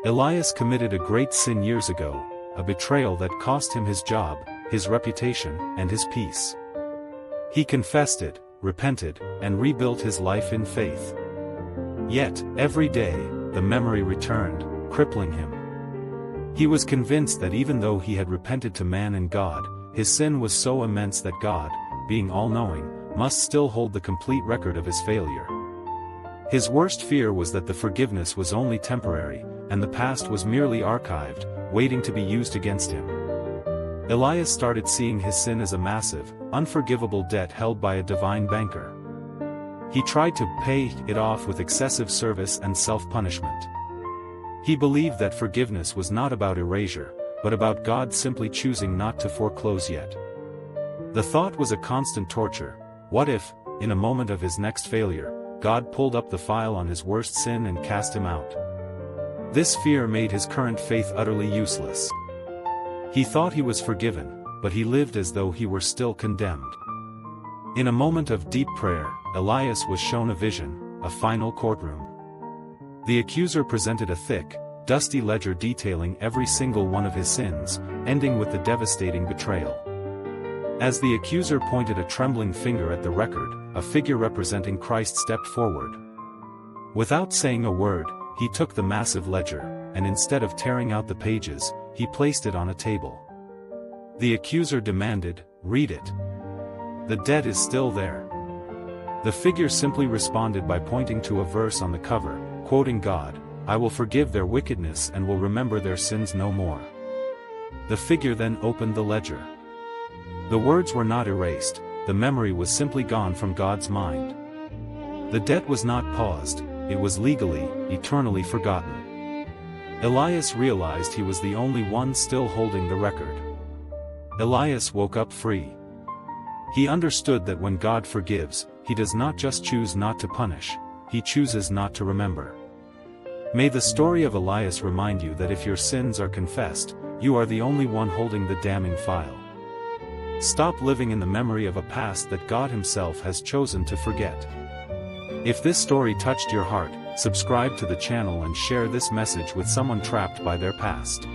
Elias committed a great sin years ago, a betrayal that cost him his job, his reputation, and his peace. He confessed it, repented, and rebuilt his life in faith. Yet, every day, the memory returned, crippling him. He was convinced that even though he had repented to man and God, his sin was so immense that God, being all-knowing, must still hold the complete record of his failure. His worst fear was that the forgiveness was only temporary, and the past was merely archived, waiting to be used against him. Elias started seeing his sin as a massive, unforgivable debt held by a divine banker. He tried to pay it off with excessive service and self-punishment. He believed that forgiveness was not about erasure, but about God simply choosing not to foreclose yet. The thought was a constant torture. What if, in a moment of his next failure, God pulled up the file on his worst sin and cast him out? This fear made his current faith utterly useless. He thought he was forgiven, but he lived as though he were still condemned. In a moment of deep prayer, Elias was shown a vision, a final courtroom. The accuser presented a thick, dusty ledger detailing every single one of his sins, ending with the devastating betrayal. As the accuser pointed a trembling finger at the record, a figure representing Christ stepped forward. Without saying a word, he took the massive ledger, and instead of tearing out the pages, he placed it on a table. The accuser demanded, "Read it. The debt is still there." The figure simply responded by pointing to a verse on the cover, quoting God, "I will forgive their wickedness and will remember their sins no more." The figure then opened the ledger. The words were not erased, the memory was simply gone from God's mind. The debt was not paused, it was legally, eternally forgotten. Elias realized he was the only one still holding the record. Elias woke up free. He understood that when God forgives, he does not just choose not to punish, he chooses not to remember. May the story of Elias remind you that if your sins are confessed, you are the only one holding the damning file. Stop living in the memory of a past that God Himself has chosen to forget. If this story touched your heart, subscribe to the channel and share this message with someone trapped by their past.